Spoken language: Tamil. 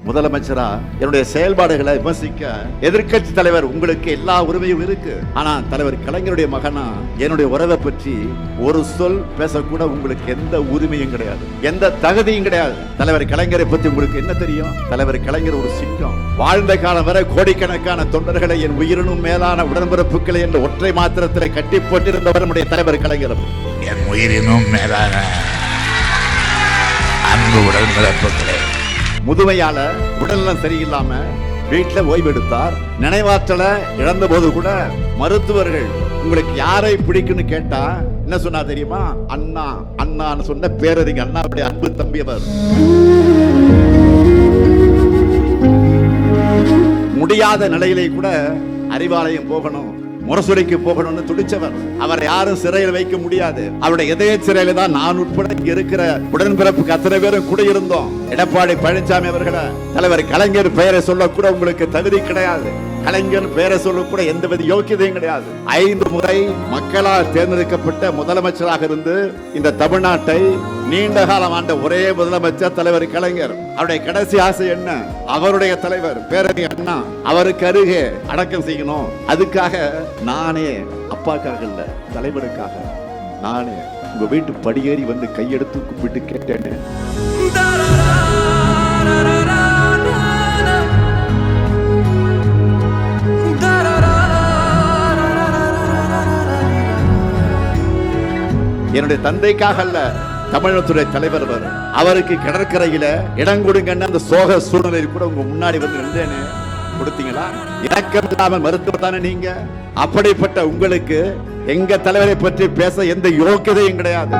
முதலமைச்சரா என்னுடைய செயல்பாடுகளை விமர்சிக்க எதிர்க்கட்சி தலைவர் உங்களுக்கு எல்லா உரிமையும் இருக்கு. ஆனா தலைவர் கலைஞருடைய மகனா என்னுடைய உறவை பற்றி ஒரு சொல் பேசக்கூட உங்களுக்கு எந்த உரிமையும் கிடையாது, எந்த தகுதியும் கிடையாது. தலைவர் கலைஞரை பற்றி உங்களுக்கு என்ன தெரியும்? தலைவர் கலைஞர் ஒரு சிங்கம். வாழ்ந்த காலம் வரை கோடிக்கணக்கான தொண்டர்களை என் உயிரினும் மேலான உடன்பிறப்புகளை என்ற ஒற்றை மாத்திரத்தில் கட்டி போட்டிருந்தவர் நம்முடைய தலைவர் கலைஞர். என் உயிரினும் மேலான அன்பு உடன்பிறப்புகளே. முதுமையால உடல்நலம் சரியில்லாம வீட்டுல ஓய்வு எடுத்தார். நினைவாற்றல இழந்த போது கூட மருத்துவர்கள் உங்களுக்கு யாரை பிடிக்குன்னு கேட்டா என்ன சொன்னா தெரியுமா? அண்ணா. அண்ணான்னு சொன்ன பேரறிஞர் அண்ணாவுடைய அன்பு தம்பி அவர். முடியாத நிலையிலே கூட அறிவாலயம் போகணும், முரசொலிக்கு போகணும்னு துடிச்சவர். அவரை யாரும் சிறையில் வைக்க முடியாது. அவருடைய இதய சிறையில தான் நான் உட்பட இங்க இருக்கிற உடன்பிறப்புக்கு அத்தனை பேரும் கூட இருந்தோம். எடப்பாடி பழனிசாமி அவர்களை தலைவர் கலைஞர் பெயரை சொல்ல கூட உங்களுக்கு தகுதி கிடையாது. கலைஞர் பெயரை சொல்ல கூட எந்தவித யோக்கியதையும் கிடையாது. 5 முறை மக்களால் தேர்ந்தெடுக்கப்பட்ட முதலமைச்சராக இருந்து இந்த தமிழ்நாட்டை நீண்ட காலம் ஆண்ட ஒரே முதலமைச்சர் தலைவர் கலைஞர். அவருடைய கடைசி ஆசை என்ன? அவருடைய தலைவர் பேரறிஞர் அண்ணா அவருக்கு அருகே அடக்கம் செய்யணும். அதுக்காக நானே, அப்பாக்காக இல்ல, தலைவருக்காக நானே உங்க வீட்டு படியேறி வந்து கையெடுத்து கூப்பிட்டு கேட்டேன்னு. என்னுடைய தந்தைக்காக அல்ல, தமிழகத்துடைய தலைவர் அவருக்கு கடற்கரையில இடம் கொடுங்கன்னு அந்த சோக சூழ்நிலையில் கூட உங்க முன்னாடி வந்து நின்றேன்னு கொடுத்தீங்களா? இணக்கம் இல்லாமல் மருத்துவர் தானே நீங்க. அப்படிப்பட்ட உங்களுக்கு எங்க தலைவரை பற்றி பேச எந்த யோக்கியதையும் கிடையாது.